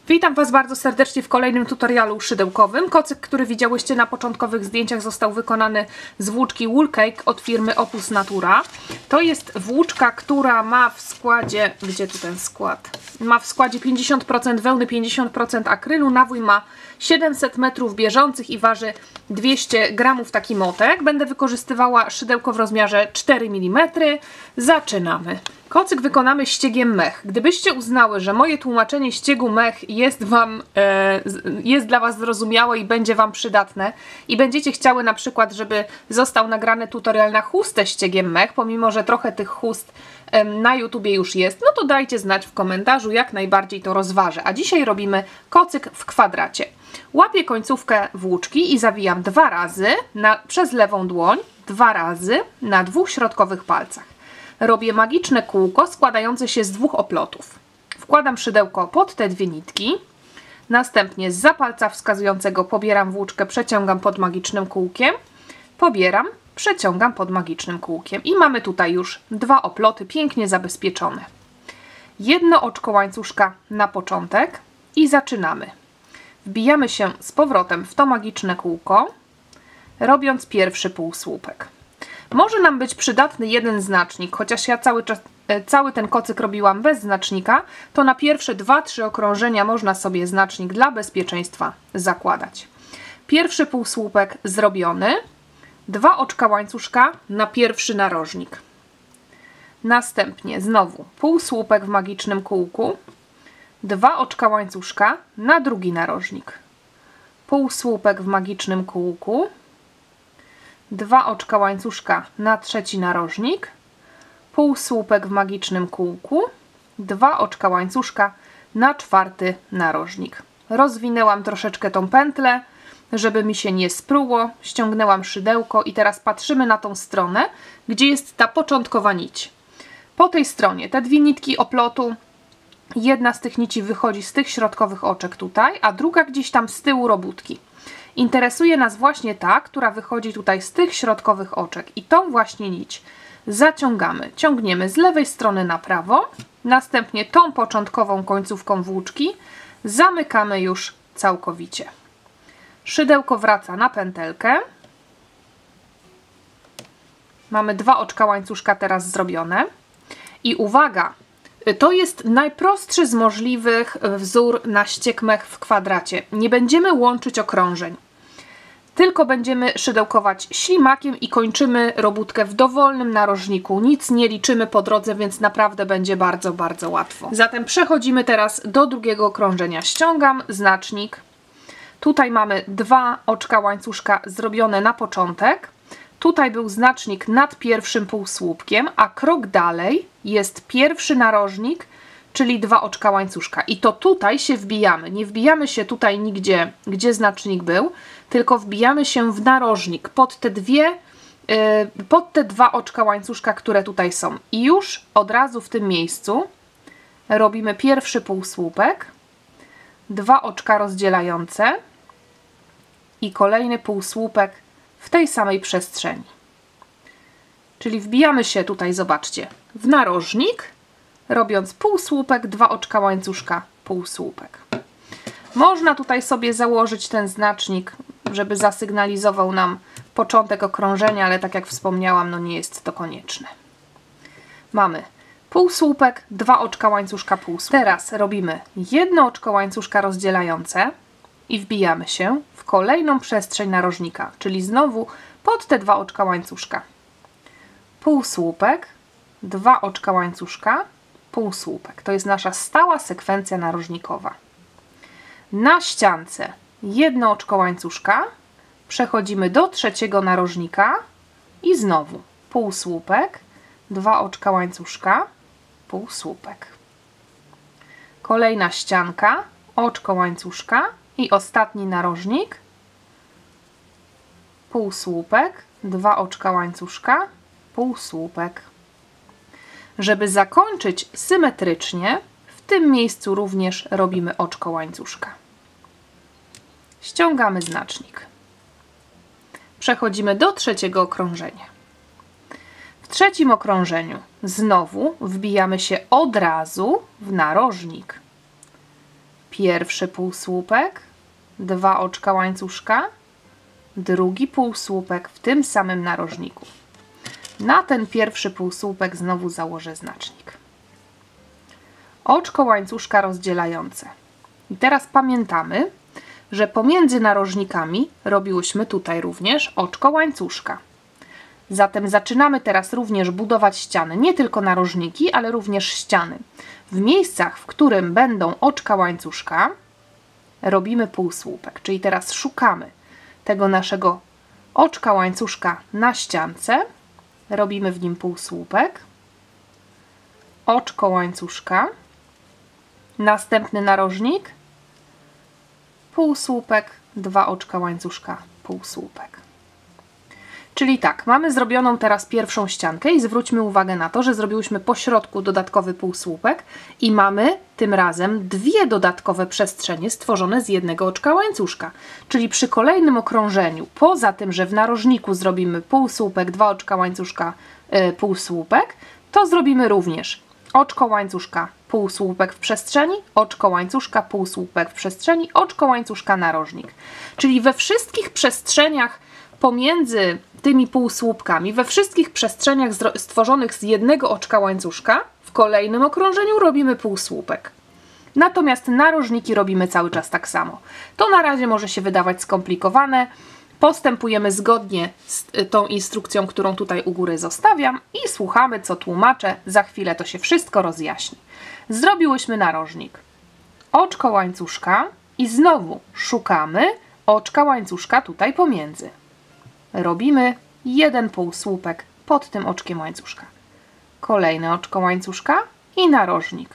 Witam Was bardzo serdecznie w kolejnym tutorialu szydełkowym. Kocyk, który widziałyście na początkowych zdjęciach, został wykonany z włóczki Wool Cake od firmy Opus Natura. To jest włóczka, która ma w składzie, gdzie tu ten skład? Ma w składzie 50% wełny, 50% akrylu. Nawój ma 700 metrów bieżących i waży 200 gramów taki motek. Będę wykorzystywała szydełko w rozmiarze 4 mm. Zaczynamy. Kocyk wykonamy ściegiem mech. Gdybyście uznały, że moje tłumaczenie ściegu mech jest dla Was zrozumiałe i będzie Wam przydatne i będziecie chciały na przykład, żeby został nagrany tutorial na chustę ściegiem mech, pomimo że trochę tych chust na YouTubie już jest, no to dajcie znać w komentarzu, jak najbardziej to rozważę. A dzisiaj robimy kocyk w kwadracie. Łapię końcówkę włóczki i zawijam 2 razy przez lewą dłoń, 2 razy na 2 środkowych palcach. Robię magiczne kółko składające się z 2 oplotów. Wkładam szydełko pod te 2 nitki, następnie zza palca wskazującego pobieram włóczkę, przeciągam pod magicznym kółkiem, pobieram, przeciągam pod magicznym kółkiem i mamy tutaj już 2 oploty pięknie zabezpieczone. Jedno oczko łańcuszka na początek i zaczynamy. Wbijamy się z powrotem w to magiczne kółko, robiąc pierwszy półsłupek. Może nam być przydatny jeden znacznik, chociaż ja cały ten kocyk robiłam bez znacznika, to na pierwsze 2-3 okrążenia można sobie znacznik dla bezpieczeństwa zakładać. Pierwszy półsłupek zrobiony, 2 oczka łańcuszka na pierwszy narożnik. Następnie znowu półsłupek w magicznym kółku, 2 oczka łańcuszka na drugi narożnik. Półsłupek w magicznym kółku, 2 oczka łańcuszka na trzeci narożnik, półsłupek w magicznym kółku, 2 oczka łańcuszka na czwarty narożnik. Rozwinęłam troszeczkę tą pętlę, żeby mi się nie spruło, ściągnęłam szydełko i teraz patrzymy na tą stronę, gdzie jest ta początkowa nić. Po tej stronie te 2 nitki oplotu, jedna z tych nici wychodzi z tych środkowych oczek tutaj, a druga gdzieś tam z tyłu robótki. Interesuje nas właśnie ta, która wychodzi tutaj z tych środkowych oczek i tą właśnie nić zaciągamy. Ciągniemy z lewej strony na prawo, następnie tą początkową końcówką włóczki zamykamy już całkowicie. Szydełko wraca na pętelkę. Mamy 2 oczka łańcuszka teraz zrobione. I uwaga, to jest najprostszy z możliwych wzór na ścieg mech w kwadracie. Nie będziemy łączyć okrążeń, tylko będziemy szydełkować ślimakiem i kończymy robótkę w dowolnym narożniku. Nic nie liczymy po drodze, więc naprawdę będzie bardzo, bardzo łatwo. Zatem przechodzimy teraz do drugiego okrążenia. Ściągam znacznik. Tutaj mamy 2 oczka łańcuszka zrobione na początek. Tutaj był znacznik nad pierwszym półsłupkiem, a krok dalej jest pierwszy narożnik, czyli 2 oczka łańcuszka. I to tutaj się wbijamy. Nie wbijamy się tutaj nigdzie, gdzie znacznik był, tylko wbijamy się w narożnik pod te 2 oczka łańcuszka, które tutaj są. I już od razu w tym miejscu robimy pierwszy półsłupek, 2 oczka rozdzielające i kolejny półsłupek w tej samej przestrzeni. Czyli wbijamy się tutaj, zobaczcie, w narożnik, robiąc półsłupek, 2 oczka łańcuszka, półsłupek. Można tutaj sobie założyć ten znacznik, żeby zasygnalizował nam początek okrążenia, ale tak jak wspomniałam, no nie jest to konieczne. Mamy półsłupek, 2 oczka łańcuszka, półsłupek. Teraz robimy 1 oczko łańcuszka rozdzielające i wbijamy się w kolejną przestrzeń narożnika, czyli znowu pod te 2 oczka łańcuszka. Półsłupek, 2 oczka łańcuszka, półsłupek. To jest nasza stała sekwencja narożnikowa. Na ściance 1 oczko łańcuszka, przechodzimy do trzeciego narożnika i znowu półsłupek, 2 oczka łańcuszka, półsłupek. Kolejna ścianka, oczko łańcuszka i ostatni narożnik, półsłupek, 2 oczka łańcuszka, półsłupek. Żeby zakończyć symetrycznie, w tym miejscu również robimy oczko łańcuszka. Ściągamy znacznik. Przechodzimy do trzeciego okrążenia. W trzecim okrążeniu znowu wbijamy się od razu w narożnik. pierwszy półsłupek, 2 oczka łańcuszka, drugi półsłupek w tym samym narożniku. Na ten pierwszy półsłupek znowu założę znacznik. Oczko łańcuszka rozdzielające. I teraz pamiętamy, że pomiędzy narożnikami robiłyśmy tutaj również oczko łańcuszka. Zatem zaczynamy teraz również budować ściany, nie tylko narożniki, ale również ściany. W miejscach, w którym będą oczka łańcuszka, robimy półsłupek, czyli teraz szukamy tego naszego oczka łańcuszka na ściance, robimy w nim półsłupek, oczko łańcuszka, następny narożnik, półsłupek, 2 oczka łańcuszka, półsłupek. Czyli tak, mamy zrobioną teraz pierwszą ściankę i zwróćmy uwagę na to, że zrobiłyśmy po środku dodatkowy półsłupek i mamy tym razem 2 dodatkowe przestrzenie stworzone z jednego oczka łańcuszka. Czyli przy kolejnym okrążeniu, poza tym, że w narożniku zrobimy półsłupek, 2 oczka łańcuszka, półsłupek, to zrobimy również oczko łańcuszka, półsłupek w przestrzeni, oczko łańcuszka, półsłupek w przestrzeni, oczko łańcuszka, narożnik. Czyli we wszystkich przestrzeniach pomiędzy tymi półsłupkami, we wszystkich przestrzeniach stworzonych z jednego oczka łańcuszka, w kolejnym okrążeniu robimy półsłupek. Natomiast narożniki robimy cały czas tak samo. To na razie może się wydawać skomplikowane. Postępujemy zgodnie z tą instrukcją, którą tutaj u góry zostawiam i słuchamy, co tłumaczę. Za chwilę to się wszystko rozjaśni. Zrobiłyśmy narożnik, oczko łańcuszka i znowu szukamy oczka łańcuszka tutaj pomiędzy. Robimy jeden półsłupek pod tym oczkiem łańcuszka. Kolejne oczko łańcuszka i narożnik.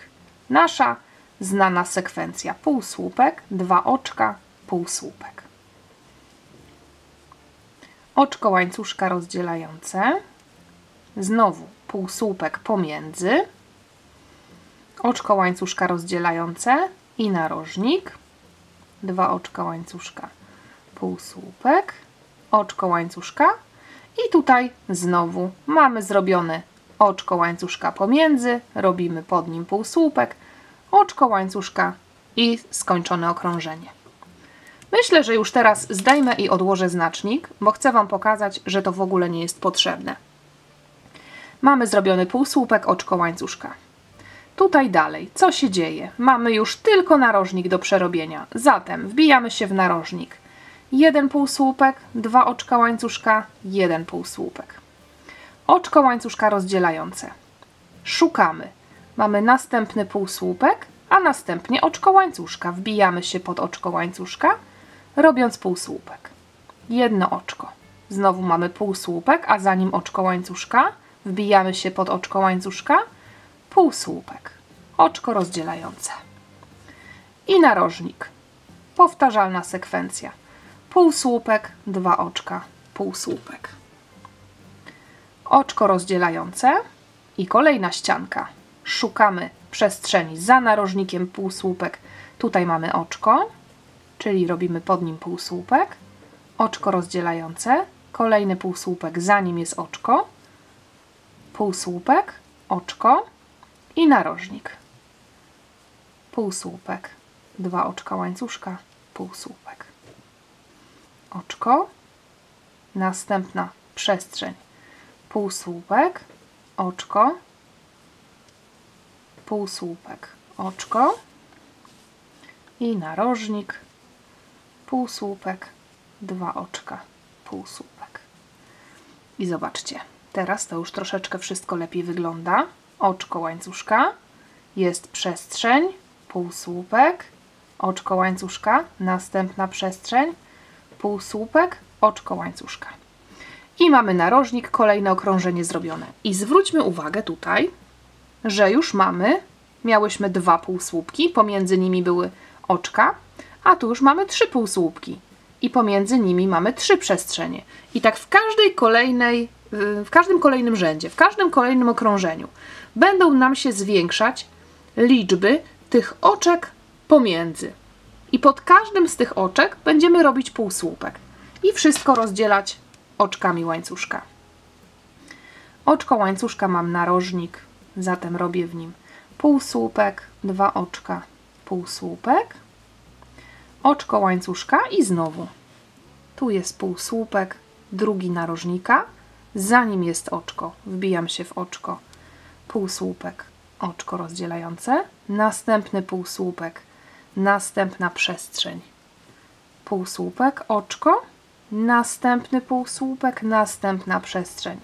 Nasza znana sekwencja. Półsłupek, 2 oczka, półsłupek. Oczko łańcuszka rozdzielające. Znowu półsłupek pomiędzy. Oczko łańcuszka rozdzielające i narożnik. 2 oczka łańcuszka, półsłupek. Oczko łańcuszka i tutaj znowu mamy zrobione oczko łańcuszka pomiędzy, robimy pod nim półsłupek, oczko łańcuszka i skończone okrążenie. Myślę, że już teraz zdejmę i odłożę znacznik, bo chcę Wam pokazać, że to w ogóle nie jest potrzebne. Mamy zrobiony półsłupek, oczko łańcuszka. Tutaj dalej, co się dzieje? Mamy już tylko narożnik do przerobienia, zatem wbijamy się w narożnik. 1 półsłupek, 2 oczka łańcuszka, 1 półsłupek. Oczko łańcuszka rozdzielające. Szukamy. Mamy następny półsłupek, a następnie oczko łańcuszka. Wbijamy się pod oczko łańcuszka, robiąc półsłupek. 1 oczko. Znowu mamy półsłupek, a za nim oczko łańcuszka. Wbijamy się pod oczko łańcuszka, półsłupek. Oczko rozdzielające. I narożnik. Powtarzalna sekwencja. Półsłupek, 2 oczka, półsłupek. Oczko rozdzielające i kolejna ścianka. Szukamy przestrzeni za narożnikiem, półsłupek. Tutaj mamy oczko, czyli robimy pod nim półsłupek. Oczko rozdzielające, kolejny półsłupek, za nim jest oczko. Półsłupek, oczko i narożnik. Półsłupek, 2 oczka łańcuszka, półsłupek. Oczko, następna przestrzeń, półsłupek, oczko, półsłupek, oczko i narożnik, półsłupek, 2 oczka, półsłupek. I zobaczcie, teraz to już troszeczkę wszystko lepiej wygląda. Oczko łańcuszka, jest przestrzeń, półsłupek, oczko łańcuszka, następna przestrzeń, półsłupek, oczko łańcuszka. I mamy narożnik, kolejne okrążenie zrobione. I zwróćmy uwagę tutaj, że już miałyśmy 2 półsłupki, pomiędzy nimi były oczka, a tu już mamy 3 półsłupki i pomiędzy nimi mamy 3 przestrzenie. I tak w każdym kolejnym rzędzie, w każdym kolejnym okrążeniu będą nam się zwiększać liczby tych oczek pomiędzy. I pod każdym z tych oczek będziemy robić półsłupek i wszystko rozdzielać oczkami łańcuszka. Oczko łańcuszka mam narożnik, zatem robię w nim półsłupek, 2 oczka, półsłupek. oczko łańcuszka i znowu. Tu jest półsłupek, drugi narożnika, za nim jest oczko. Wbijam się w oczko, półsłupek, oczko rozdzielające, następny półsłupek, następna przestrzeń, półsłupek, oczko, następny półsłupek, następna przestrzeń,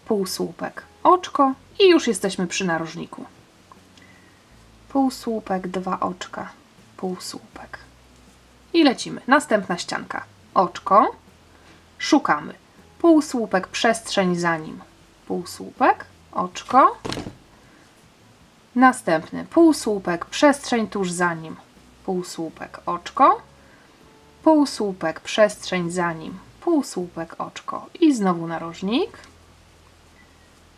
półsłupek, oczko i już jesteśmy przy narożniku. Półsłupek, dwa oczka, półsłupek i lecimy. Następna ścianka, oczko, szukamy, półsłupek, przestrzeń za nim, półsłupek, oczko, następny półsłupek, przestrzeń tuż za nim, półsłupek, oczko, półsłupek, przestrzeń za nim, półsłupek, oczko i znowu narożnik,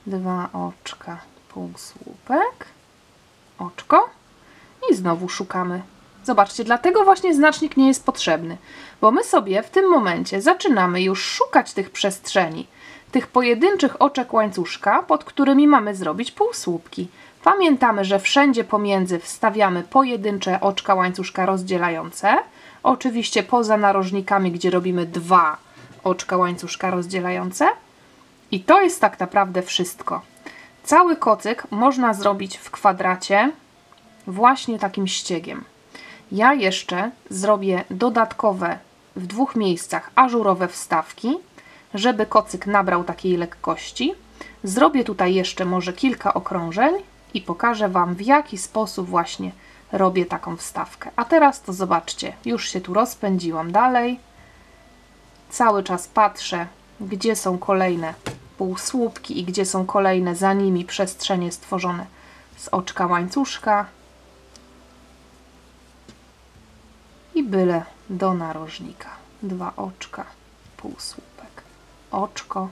dwa oczka, półsłupek, oczko i znowu szukamy. Zobaczcie, dlatego właśnie znacznik nie jest potrzebny, bo my sobie w tym momencie zaczynamy już szukać tych przestrzeni, tych pojedynczych oczek łańcuszka, pod którymi mamy zrobić półsłupki. Pamiętamy, że wszędzie pomiędzy wstawiamy pojedyncze oczka łańcuszka rozdzielające, oczywiście poza narożnikami, gdzie robimy dwa oczka łańcuszka rozdzielające. I to jest tak naprawdę wszystko. Cały kocyk można zrobić w kwadracie właśnie takim ściegiem. Ja jeszcze zrobię dodatkowe w dwóch miejscach ażurowe wstawki, żeby kocyk nabrał takiej lekkości. Zrobię tutaj jeszcze może kilka okrążeń i pokażę Wam, w jaki sposób właśnie robię taką wstawkę. A teraz to zobaczcie, już się tu rozpędziłam dalej. Cały czas patrzę, gdzie są kolejne półsłupki i gdzie są kolejne za nimi przestrzenie stworzone z oczka łańcuszka. I byle do narożnika. Dwa oczka, półsłupek, oczko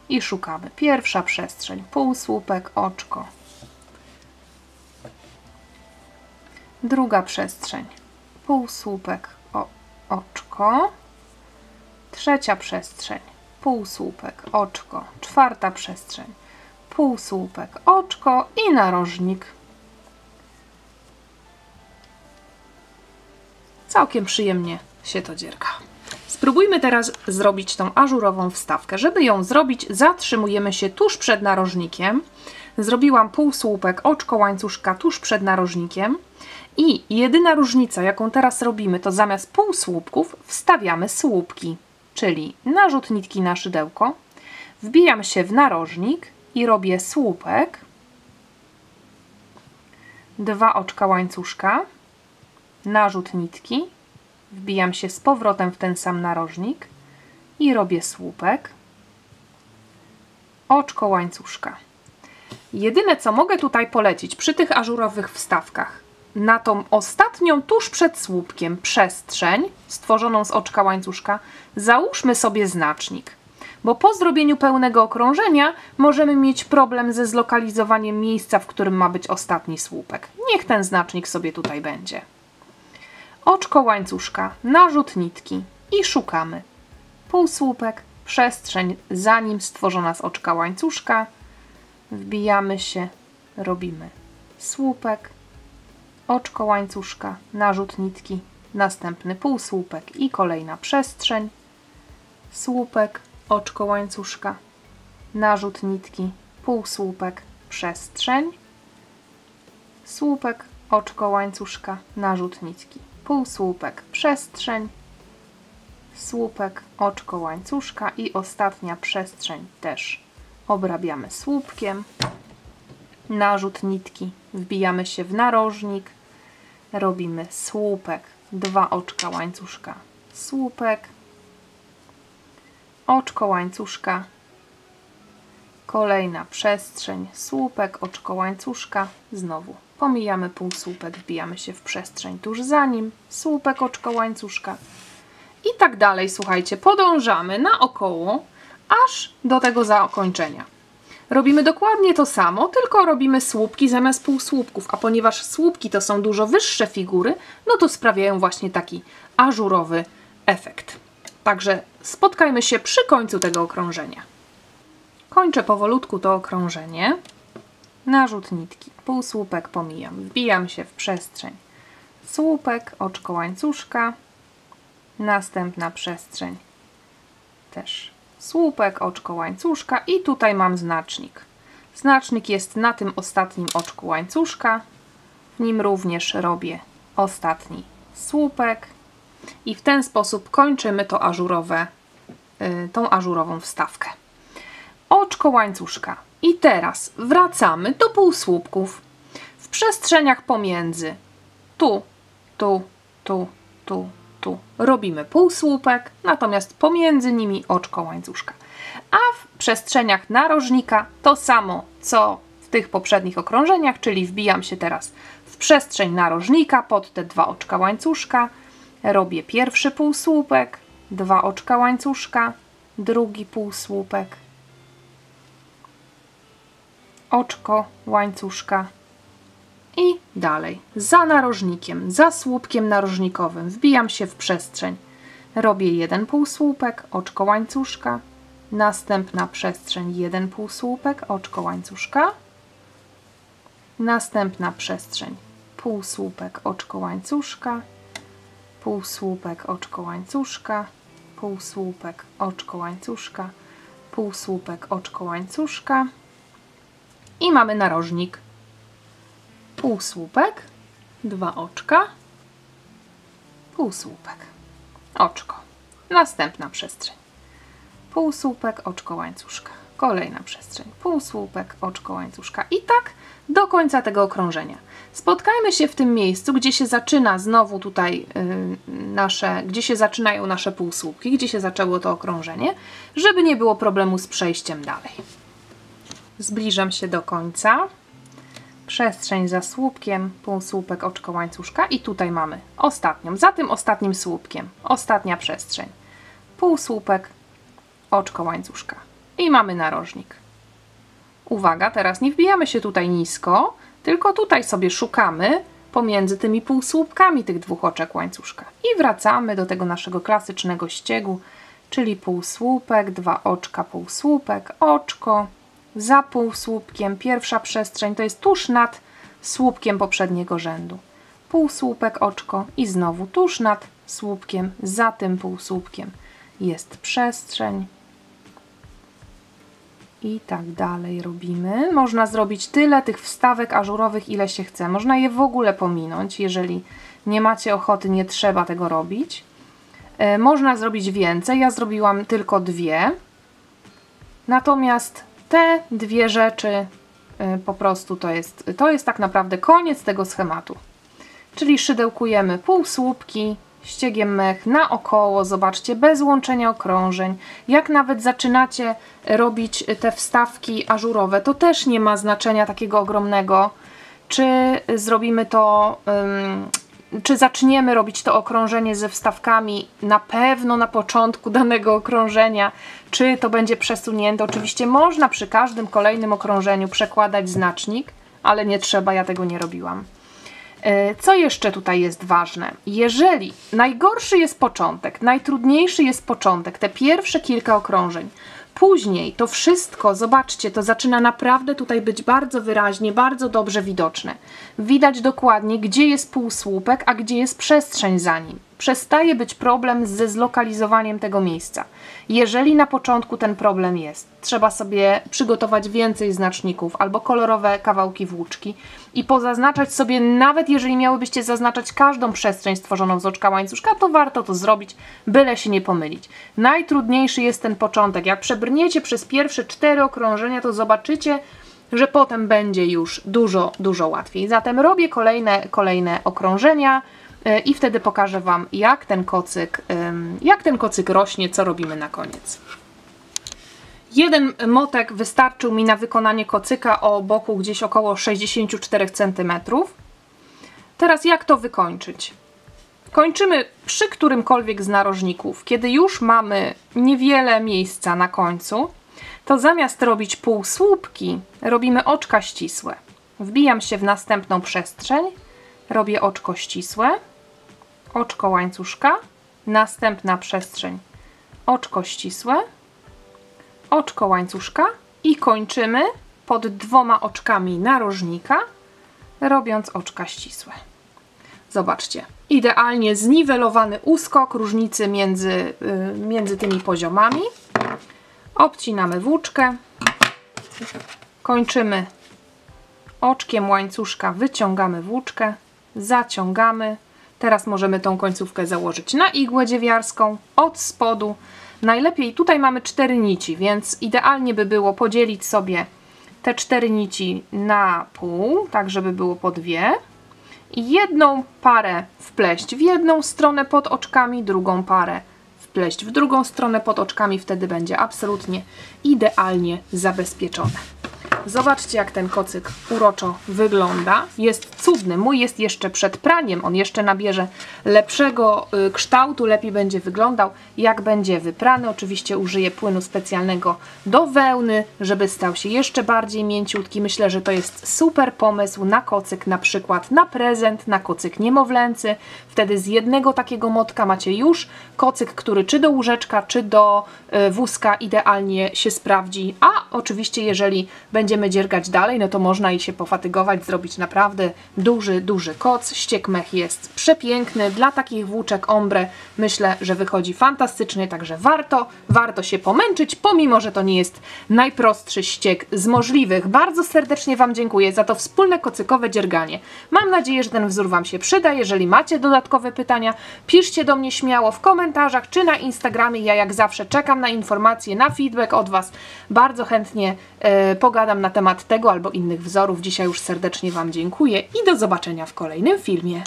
i szukamy. Pierwsza przestrzeń, półsłupek, oczko. Druga przestrzeń, półsłupek, oczko. Trzecia przestrzeń, półsłupek, oczko. Czwarta przestrzeń, półsłupek, oczko i narożnik. Całkiem przyjemnie się to dzierga. Spróbujmy teraz zrobić tą ażurową wstawkę. Żeby ją zrobić, zatrzymujemy się tuż przed narożnikiem. Zrobiłam półsłupek, oczko łańcuszka tuż przed narożnikiem. I jedyna różnica, jaką teraz robimy, to zamiast półsłupków wstawiamy słupki. Czyli narzut nitki na szydełko, wbijam się w narożnik i robię słupek, dwa oczka łańcuszka, narzut nitki, wbijam się z powrotem w ten sam narożnik i robię słupek, oczko łańcuszka. Jedyne, co mogę tutaj polecić przy tych ażurowych wstawkach, na tą ostatnią tuż przed słupkiem przestrzeń stworzoną z oczka łańcuszka załóżmy sobie znacznik, bo po zrobieniu pełnego okrążenia możemy mieć problem ze zlokalizowaniem miejsca, w którym ma być ostatni słupek. Niech ten znacznik sobie tutaj będzie. Oczko łańcuszka, narzut nitki i szukamy. Półsłupek, przestrzeń za nim stworzona z oczka łańcuszka. Wbijamy się, robimy słupek, oczko łańcuszka, narzut nitki, następny półsłupek i kolejna przestrzeń, słupek, oczko łańcuszka, narzut nitki, półsłupek, przestrzeń, słupek, oczko łańcuszka, narzut nitki, półsłupek, przestrzeń, słupek, oczko łańcuszka i ostatnia przestrzeń też obrabiamy słupkiem, narzut nitki, wbijamy się w narożnik, robimy słupek, dwa oczka łańcuszka, słupek, oczko łańcuszka, kolejna przestrzeń, słupek, oczko łańcuszka, znowu pomijamy półsłupek, wbijamy się w przestrzeń tuż za nim, słupek, oczko łańcuszka i tak dalej. Słuchajcie, podążamy naokoło aż do tego zakończenia. Robimy dokładnie to samo, tylko robimy słupki zamiast półsłupków, a ponieważ słupki to są dużo wyższe figury, no to sprawiają właśnie taki ażurowy efekt. Także spotkajmy się przy końcu tego okrążenia. Kończę powolutku to okrążenie. Narzut nitki, półsłupek pomijam, wbijam się w przestrzeń słupek, oczko łańcuszka, następna przestrzeń, też słupek, oczko łańcuszka i tutaj mam znacznik. Znacznik jest na tym ostatnim oczku łańcuszka, w nim również robię ostatni słupek i w ten sposób kończymy to ażurowe, tą ażurową wstawkę. Oczko łańcuszka. I teraz wracamy do półsłupków. W przestrzeniach pomiędzy tu, tu, tu, tu, tu robimy półsłupek, natomiast pomiędzy nimi oczko łańcuszka. A w przestrzeniach narożnika to samo, co w tych poprzednich okrążeniach, czyli wbijam się teraz w przestrzeń narożnika pod te 2 oczka łańcuszka, robię pierwszy półsłupek, 2 oczka łańcuszka, drugi półsłupek, oczko łańcuszka i dalej. Za narożnikiem, za słupkiem narożnikowym wbijam się w przestrzeń. Robię 1 półsłupek, oczko łańcuszka, następna przestrzeń, 1 półsłupek, oczko łańcuszka, następna przestrzeń, półsłupek, oczko łańcuszka, półsłupek, oczko łańcuszka, półsłupek, oczko łańcuszka, półsłupek, oczko łańcuszka i mamy narożnik. Półsłupek, 2 oczka, półsłupek, oczko, następna przestrzeń, półsłupek, oczko łańcuszka, kolejna przestrzeń, półsłupek, oczko łańcuszka i tak do końca tego okrążenia. Spotkajmy się w tym miejscu, gdzie się zaczyna znowu tutaj gdzie się zaczynają nasze półsłupki, gdzie się zaczęło to okrążenie, żeby nie było problemu z przejściem dalej. Zbliżam się do końca. Przestrzeń za słupkiem, półsłupek, oczko łańcuszka i tutaj mamy ostatnią, za tym ostatnim słupkiem, ostatnia przestrzeń, półsłupek, oczko łańcuszka i mamy narożnik. Uwaga, teraz nie wbijamy się tutaj nisko, tylko tutaj sobie szukamy pomiędzy tymi półsłupkami tych 2 oczek łańcuszka i wracamy do tego naszego klasycznego ściegu, czyli półsłupek, 2 oczka, półsłupek, oczko, za półsłupkiem, pierwsza przestrzeń to jest tuż nad słupkiem poprzedniego rzędu. Półsłupek, oczko i znowu tuż nad słupkiem, za tym półsłupkiem jest przestrzeń. I tak dalej robimy. Można zrobić tyle tych wstawek ażurowych, ile się chce. Można je w ogóle pominąć, jeżeli nie macie ochoty, nie trzeba tego robić. Można zrobić więcej, ja zrobiłam tylko 2. Natomiast te 2 rzeczy po prostu to jest tak naprawdę koniec tego schematu. Czyli szydełkujemy półsłupki, ściegiem mech naokoło, zobaczcie, bez łączenia okrążeń. Jak nawet zaczynacie robić te wstawki ażurowe, to też nie ma znaczenia takiego ogromnego, czy zrobimy to, czy zaczniemy robić to okrążenie ze wstawkami na pewno na początku danego okrążenia, czy to będzie przesunięte. Oczywiście można przy każdym kolejnym okrążeniu przekładać znacznik, ale nie trzeba, ja tego nie robiłam. Co jeszcze tutaj jest ważne? Jeżeli najgorszy jest początek, najtrudniejszy jest początek, te pierwsze kilka okrążeń, później to wszystko, zobaczcie, to zaczyna naprawdę tutaj być bardzo wyraźnie, bardzo dobrze widoczne. Widać dokładnie, gdzie jest półsłupek, a gdzie jest przestrzeń za nim. Przestaje być problem ze zlokalizowaniem tego miejsca. Jeżeli na początku ten problem jest, trzeba sobie przygotować więcej znaczników albo kolorowe kawałki włóczki i pozaznaczać sobie, nawet jeżeli miałybyście zaznaczać każdą przestrzeń stworzoną z oczka łańcuszka, to warto to zrobić, byle się nie pomylić. Najtrudniejszy jest ten początek. Jak przebrniecie przez pierwsze 4 okrążenia, to zobaczycie, że potem będzie już dużo, dużo łatwiej. Zatem robię kolejne okrążenia i wtedy pokażę Wam, jak ten kocyk rośnie, co robimy na koniec. Jeden motek wystarczył mi na wykonanie kocyka o boku gdzieś około 64 cm. Teraz jak to wykończyć? Kończymy przy którymkolwiek z narożników. Kiedy już mamy niewiele miejsca na końcu, to zamiast robić półsłupki, robimy oczka ścisłe. Wbijam się w następną przestrzeń, robię oczko ścisłe, oczko łańcuszka, następna przestrzeń, oczko ścisłe, oczko łańcuszka i kończymy pod 2 oczkami narożnika, robiąc oczka ścisłe. Zobaczcie, idealnie zniwelowany uskok różnicy między tymi poziomami. Obcinamy włóczkę, kończymy oczkiem łańcuszka, wyciągamy włóczkę, zaciągamy. Teraz możemy tą końcówkę założyć na igłę dziewiarską od spodu. Najlepiej, tutaj mamy 4 nici, więc idealnie by było podzielić sobie te 4 nici na pół, tak żeby było po 2. I jedną parę wpleść w jedną stronę pod oczkami, drugą parę wpleść w drugą stronę pod oczkami, wtedy będzie absolutnie idealnie zabezpieczone. Zobaczcie, jak ten kocyk uroczo wygląda. Jest cudny. Mój jest jeszcze przed praniem. On jeszcze nabierze lepszego kształtu, lepiej będzie wyglądał, jak będzie wyprany. Oczywiście użyję płynu specjalnego do wełny, żeby stał się jeszcze bardziej mięciutki. Myślę, że to jest super pomysł na kocyk, na przykład na prezent, na kocyk niemowlęcy. Wtedy z jednego takiego motka macie już kocyk, który czy do łóżeczka, czy do wózka idealnie się sprawdzi. A oczywiście, jeżeli będziemy dziergać dalej, no to można i się pofatygować, zrobić naprawdę duży koc. Ściek mech jest przepiękny. Dla takich włóczek ombre myślę, że wychodzi fantastycznie, także warto się pomęczyć, pomimo że to nie jest najprostszy ściek z możliwych. Bardzo serdecznie Wam dziękuję za to wspólne kocykowe dzierganie. Mam nadzieję, że ten wzór Wam się przyda. Jeżeli macie dodatkowe pytania, piszcie do mnie śmiało w komentarzach czy na Instagramie. Ja jak zawsze czekam na informacje, na feedback od Was. Bardzo chętnie pogadam na temat tego albo innych wzorów. Dzisiaj już serdecznie Wam dziękuję i do zobaczenia w kolejnym filmie.